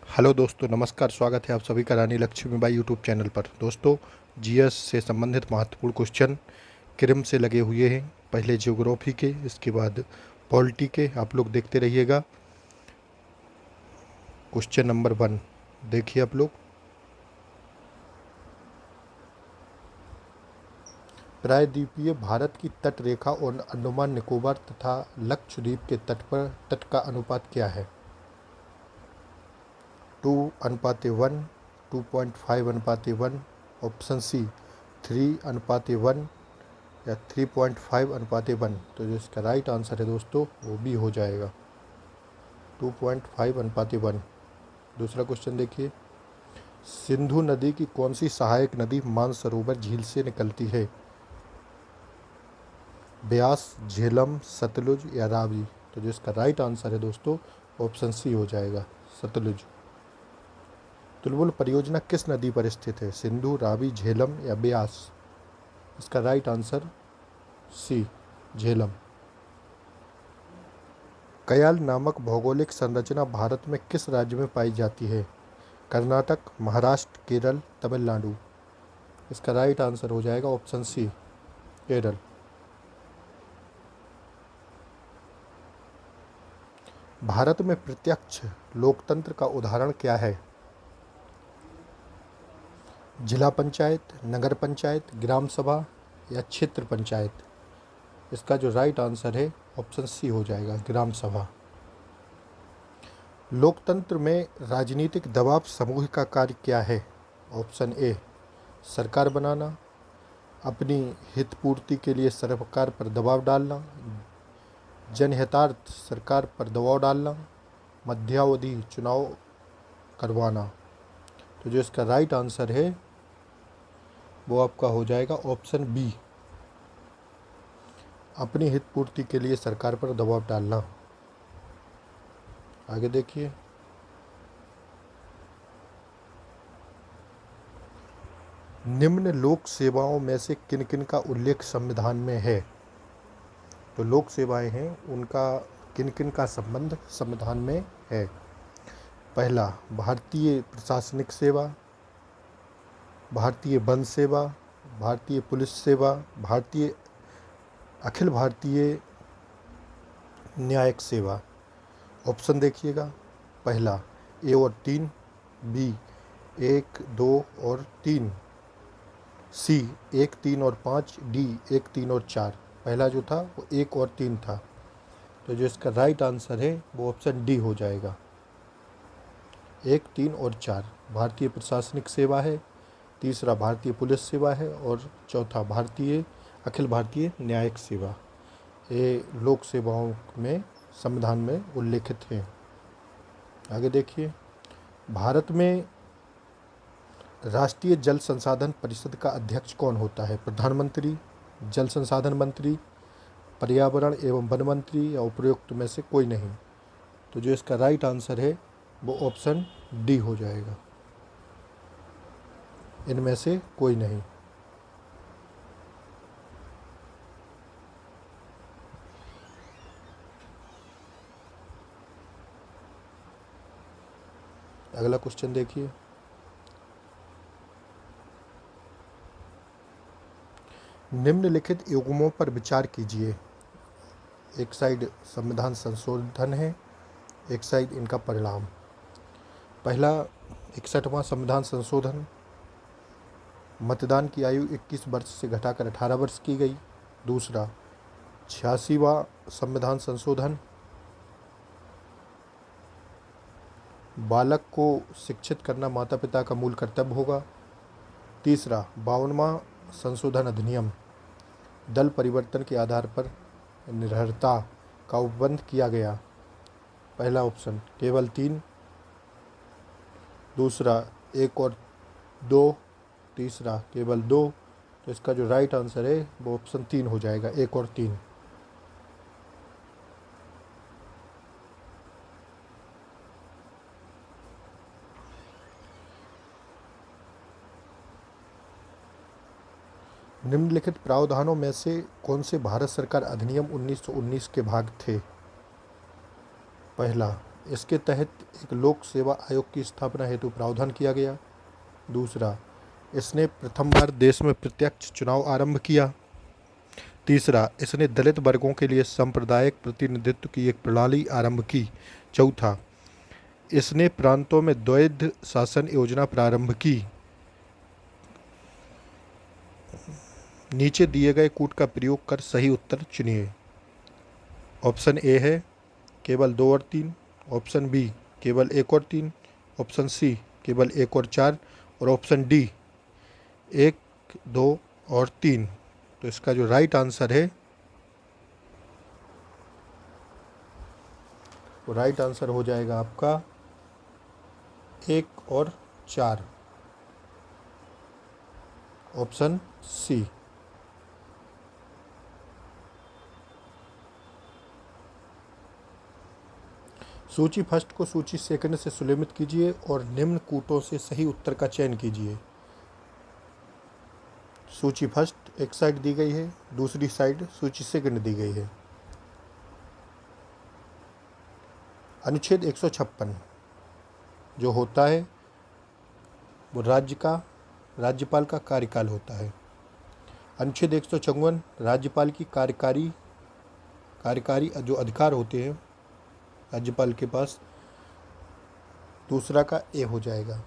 Hello दोस्तों, नमस्कार। स्वागत है आप सभी का रानी लक्ष्मीबाई यूट्यूब चैनल पर। दोस्तों, जीएस से संबंधित महत्वपूर्ण क्वेश्चन क्रम से लगे हुए हैं। पहले ज्योग्राफी के, इसके बाद पॉलिटी के। आप लोग देखते रहिएगा। क्वेश्चन नंबर 1 देखिए आप लोग। प्रायद्वीपीय भारत की तट रेखा और अंडमान निकोबार तथा लक्षद्वीप के तट का अनुपात क्या है? 2:1, 2.5:1, ऑप्शन सी 3:1 या 3.5:1। तो जो इसका राइट आंसर है दोस्तों, वो भी हो जाएगा 2.5:1। दूसरा क्वेश्चन देखिए। सिंधु नदी की कौन सी सहायक नदी मानसरोवर झील से निकलती है? ब्यास, झेलम, सतलुज या रावी? तो जो इसका राइट आंसर है दोस्तों, ऑप्शन सी हो जाएगा, सतलुज। तुलबुल परियोजना किस नदी पर स्थित है? सिंधु, रावी, झेलम या ब्यास? इसका राइट आंसर सी, झेलम। कयाल नामक भौगोलिक संरचना भारत में किस राज्य में पाई जाती है? कर्नाटक, महाराष्ट्र, केरल, तमिलनाडु? इसका राइट आंसर हो जाएगा ऑप्शन सी, केरल। भारत में प्रत्यक्ष लोकतंत्र का उदाहरण क्या है? जिला पंचायत, नगर पंचायत, ग्राम सभा या क्षेत्र पंचायत? इसका जो राइट आंसर है ऑप्शन सी हो जाएगा, ग्राम सभा। लोकतंत्र में राजनीतिक दबाव समूह का कार्य क्या है? ऑप्शन ए, सरकार बनाना, अपनी हित पूर्ति के लिए सरकार पर दबाव डालना, जनहितार्थ सरकार पर दबाव डालना, मध्यावधि चुनाव करवाना? तो जो इसका राइट आंसर है वो आपका हो जाएगा ऑप्शन बी, अपनी हित पूर्ति के लिए सरकार पर दबाव डालना। आगे देखिए। निम्न लोक सेवाओं में से किन किन का उल्लेख संविधान में है? तो लोक सेवाएं हैं, उनका किन किन का संबंध संविधान में है? पहला, भारतीय प्रशासनिक सेवा, भारतीय वन सेवा, भारतीय पुलिस सेवा, अखिल भारतीय न्यायिक सेवा? ऑप्शन देखिएगा। पहला ए और 3, बी 1, 2 और 3, सी 1, 3 और 5, डी 1, 3 और 4। पहला जो था वो 1 और 3 था। तो जो इसका राइट आंसर है वो ऑप्शन डी हो जाएगा, 1, 3 और 4। भारतीय प्रशासनिक सेवा है, तीसरा भारतीय पुलिस सेवा है और चौथा अखिल भारतीय न्यायिक सेवा। ये लोक सेवाओं में संविधान में उल्लेखित हैं। आगे देखिए। भारत में राष्ट्रीय जल संसाधन परिषद का अध्यक्ष कौन होता है? प्रधानमंत्री, जल संसाधन मंत्री, पर्यावरण एवं वन मंत्री या उपरोक्त में से कोई नहीं? तो जो इसका राइट आंसर है वो ऑप्शन डी हो जाएगा, इनमें से कोई नहीं। अगला क्वेश्चन देखिए। निम्नलिखित युग्मों पर विचार कीजिए। एक साइड संविधान संशोधन है, एक साइड इनका परिणाम। पहला, 61वां संविधान संशोधन, मतदान की आयु 21 वर्ष से घटाकर 18 वर्ष की गई। दूसरा, 86वां संविधान संशोधन, बालक को शिक्षित करना माता पिता का मूल कर्तव्य होगा। तीसरा, 52वां संशोधन अधिनियम, दल परिवर्तन के आधार पर निर्भरता का उपबंध किया गया। पहला ऑप्शन केवल 3, दूसरा 1 और 2, तीसरा केवल 2। तो इसका जो राइट आंसर है वो ऑप्शन 3 हो जाएगा, 1 और 3। निम्नलिखित प्रावधानों में से कौन से भारत सरकार अधिनियम 1919 के भाग थे? पहला, इसके तहत एक लोक सेवा आयोग की स्थापना हेतु प्रावधान किया गया। दूसरा, इसने प्रथम बार देश में प्रत्यक्ष चुनाव आरंभ किया। तीसरा, इसने दलित वर्गों के लिए सांप्रदायिक प्रतिनिधित्व की एक प्रणाली आरंभ की। चौथा, इसने प्रांतों में द्वैध शासन योजना प्रारंभ की। नीचे दिए गए कूट का प्रयोग कर सही उत्तर चुनिए। ऑप्शन ए है केवल 2 और 3, ऑप्शन बी केवल 1 और 3, ऑप्शन सी केवल 1 और 4 और ऑप्शन डी 1, 2 और 3। तो इसका जो राइट आंसर है वो राइट आंसर हो जाएगा आपका 1 और 4, ऑप्शन सी। सूची फर्स्ट को सूची सेकंड से सुलेमित कीजिए और निम्न कूटों से सही उत्तर का चयन कीजिए। सूची फर्स्ट एक साइड दी गई है, दूसरी साइड सूची सेकंड दी गई है। अनुच्छेद 156 जो होता है वो राज्यपाल का कार्यकाल होता है। अनुच्छेद 154 राज्यपाल की कार्यकारी जो अधिकार होते हैं राज्यपाल के पास, दूसरा का ए हो जाएगा।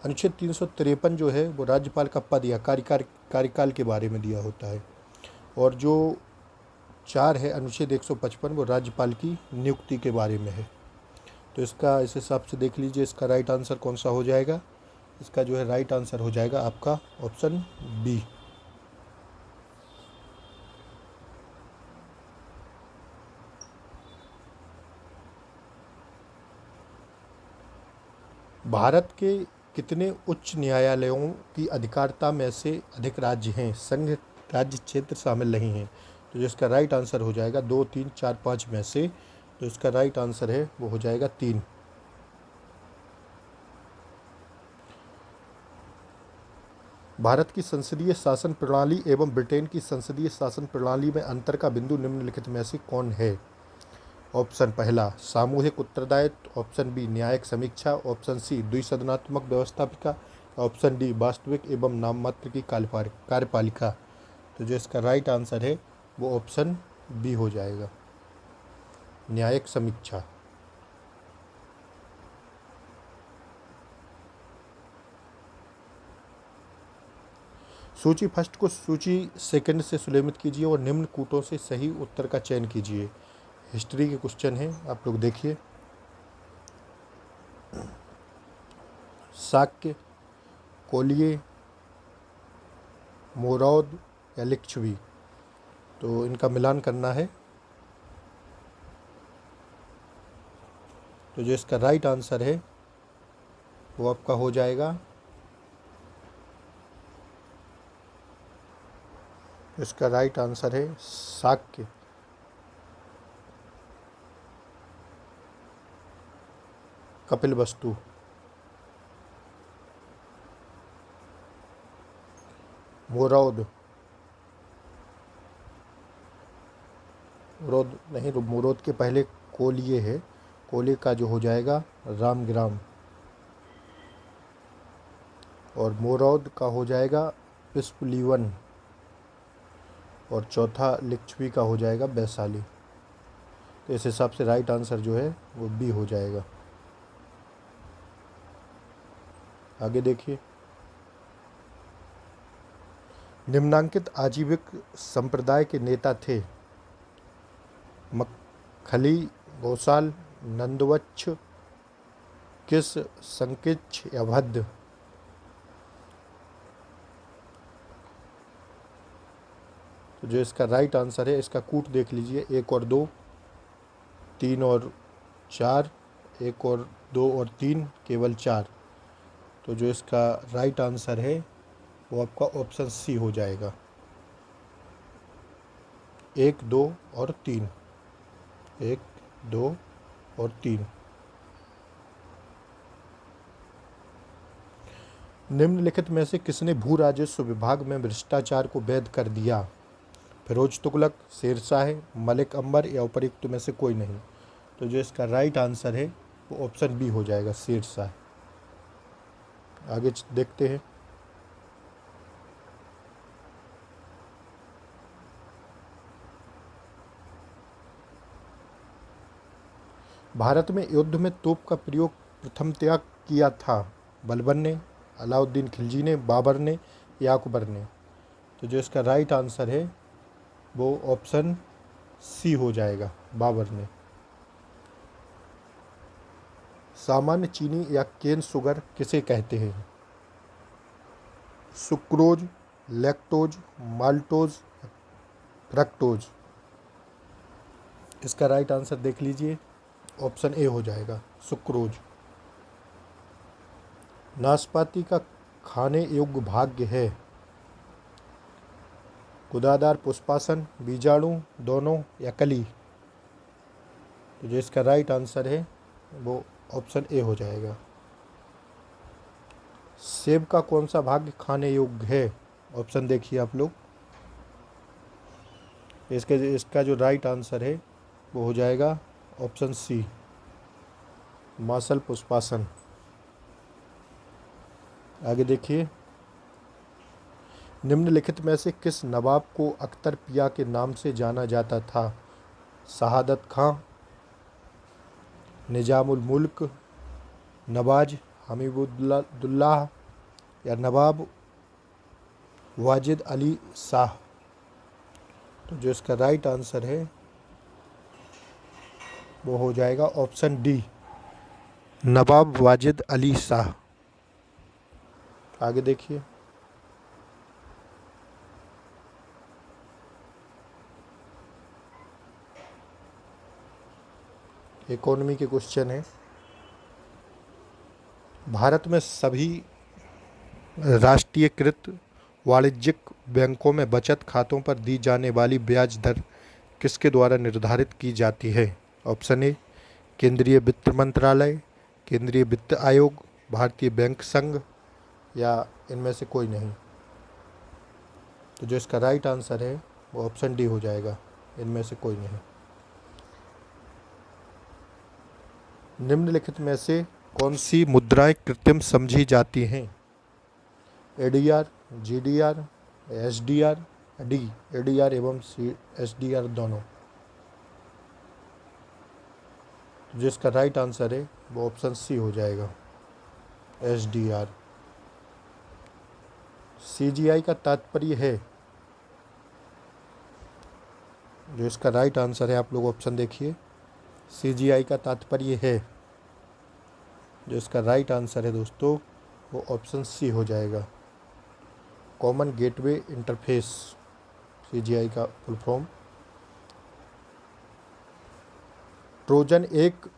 अनुच्छेद 353 जो है वो राज्यपाल का पद या कार्यकाल के बारे में दिया होता है। और जो 4 है अनुच्छेद 155 वो राज्यपाल की नियुक्ति के बारे में है। तो इसका इस हिसाब से देख लीजिए इसका राइट आंसर कौन सा हो जाएगा। इसका जो है राइट आंसर हो जाएगा आपका ऑप्शन बी। भारत के कितने उच्च न्यायालयों की अधिकारिता में से अधिक राज्य हैं? संघ राज्य क्षेत्र शामिल नहीं हैं। तो जिसका राइट आंसर हो जाएगा 2, 3, 4, 5 में से। तो इसका राइट आंसर है वो हो जाएगा 3। भारत की संसदीय शासन प्रणाली एवं ब्रिटेन की संसदीय शासन प्रणाली में अंतर का बिंदु निम्नलिखित में से कौन है? ऑप्शन पहला सामूहिक उत्तरदायित्व, ऑप्शन बी न्यायिक समीक्षा, ऑप्शन सी द्विसदनात्मक व्यवस्थापिका, ऑप्शन डी वास्तविक एवं नाममात्र की कार्यपालिका। तो जो इसका राइट आंसर है वो ऑप्शन बी हो जाएगा, न्यायिक समीक्षा। सूची फर्स्ट को सूची सेकंड से सुलेमित कीजिए और निम्न कूटों से सही उत्तर का चयन कीजिए। हिस्ट्री के क्वेश्चन है, आप लोग देखिए। शाक्य, कोलिय, मोरौद या लिच्छवी। तो इनका मिलान करना है। तो जो इसका राइट आंसर है वो आपका हो जाएगा, इसका राइट आंसर है शाक्य। कपिलवस्तु। मोरौद नहीं, मोरौद के पहले कोलिय है। कोलिय का जो हो जाएगा रामग्राम। और मोरौद का हो जाएगा पुष्पलीवन। और चौथा लिच्छवी का हो जाएगा वैशाली। तो इस हिसाब से राइट आंसर जो है वो बी हो जाएगा। आगे देखिए। निम्नांकित आजीविक संप्रदाय के नेता थे? मक्खली, गौसाल, नंदवच्छ, किस, संकिच्छ या भद्द। तो जो इसका राइट आंसर है, इसका कूट देख लीजिए, 1 और 2, 3 और 4, 1 और 2 और 3, केवल 4। तो जो इसका राइट आंसर है वो आपका ऑप्शन सी हो जाएगा, 1, 2 और 3। 1, 2 और 3। निम्नलिखित में से किसने भू राजस्व विभाग में भ्रष्टाचार को वैध कर दिया? फिरोज तुगलक, शेरशाह, मलिक अंबर या उपरोक्त में से कोई नहीं। तो जो इसका राइट आंसर है वो ऑप्शन बी हो जाएगा, शेरशाह। आगे देखते हैं। भारत में युद्ध में तोप का प्रयोग प्रथमतया किया था? बलबन ने, अलाउद्दीन खिलजी ने, बाबर ने या अकबर ने? तो जो इसका राइट आंसर है वो ऑप्शन सी हो जाएगा, बाबर ने। सामान्य चीनी या केन शुगर किसे कहते हैं? Sucrose, lactose, maltose, fructose? इसका राइट आंसर देख लीजिए, ऑप्शन ए हो जाएगा, सुक्रोज। नाशपाती का खाने योग्य भाग्य है? गुदादार, पुष्पासन, बीजाणु, दोनों या कली? तो जो इसका राइट आंसर है वो ऑप्शन ए हो जाएगा। सेब का कौन सा भाग खाने योग्य है? ऑप्शन देखिए आप लोग। इसका जो राइट आंसर है वो हो जाएगा ऑप्शन सी, मासल पुष्पासन। आगे देखिए। निम्नलिखित में से किस नवाब को अख्तर पिया के नाम से जाना जाता था? शहादत खां, निजामुल मुल्क, नवाज हमीदुल्लाह या नवाब वाजिद अली शाह? तो जो इसका राइट आंसर है वो हो जाएगा ऑप्शन डी, नवाब वाजिद अली शाह। आगे देखिए। इकोनॉमी के क्वेश्चन है। भारत में सभी राष्ट्रीयकृत वाणिज्यिक बैंकों में बचत खातों पर दी जाने वाली ब्याज दर किसके द्वारा निर्धारित की जाती है? ऑप्शन ए, केंद्रीय वित्त मंत्रालय, केंद्रीय वित्त आयोग, भारतीय बैंक संघ या इनमें से कोई नहीं? तो जो इसका राइट आंसर है वो ऑप्शन डी हो जाएगा, इनमें से कोई नहीं। निम्नलिखित में से कौन सी मुद्राएं कृत्रिम समझी जाती हैं? ADR, GDR, SDR, D, ADR एवं एसडीआर दोनों? जिसका राइट आंसर है वो ऑप्शन सी हो जाएगा, एसडीआर। सीजीआई का तात्पर्य है? जो इसका राइट आंसर है आप लोग ऑप्शन देखिए, सीजीआई का तात्पर्य है। जो इसका राइट आंसर है दोस्तों वो ऑप्शन सी हो जाएगा, कॉमन गेटवे इंटरफेस, सीजीआई का फुल फॉर्म। ट्रोजन एक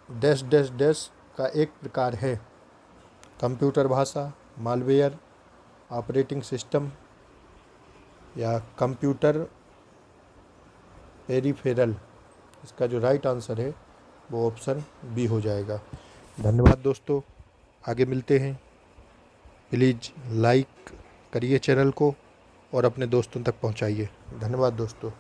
डैश डैश डैश का एक प्रकार है? कंप्यूटर भाषा, मालवेयर, ऑपरेटिंग सिस्टम या कंप्यूटर पेरिफेरल? इसका जो राइट आंसर है वो ऑप्शन बी हो जाएगा। धन्यवाद दोस्तों, आगे मिलते हैं। प्लीज़ लाइक करिए चैनल को और अपने दोस्तों तक पहुंचाइए। धन्यवाद दोस्तों।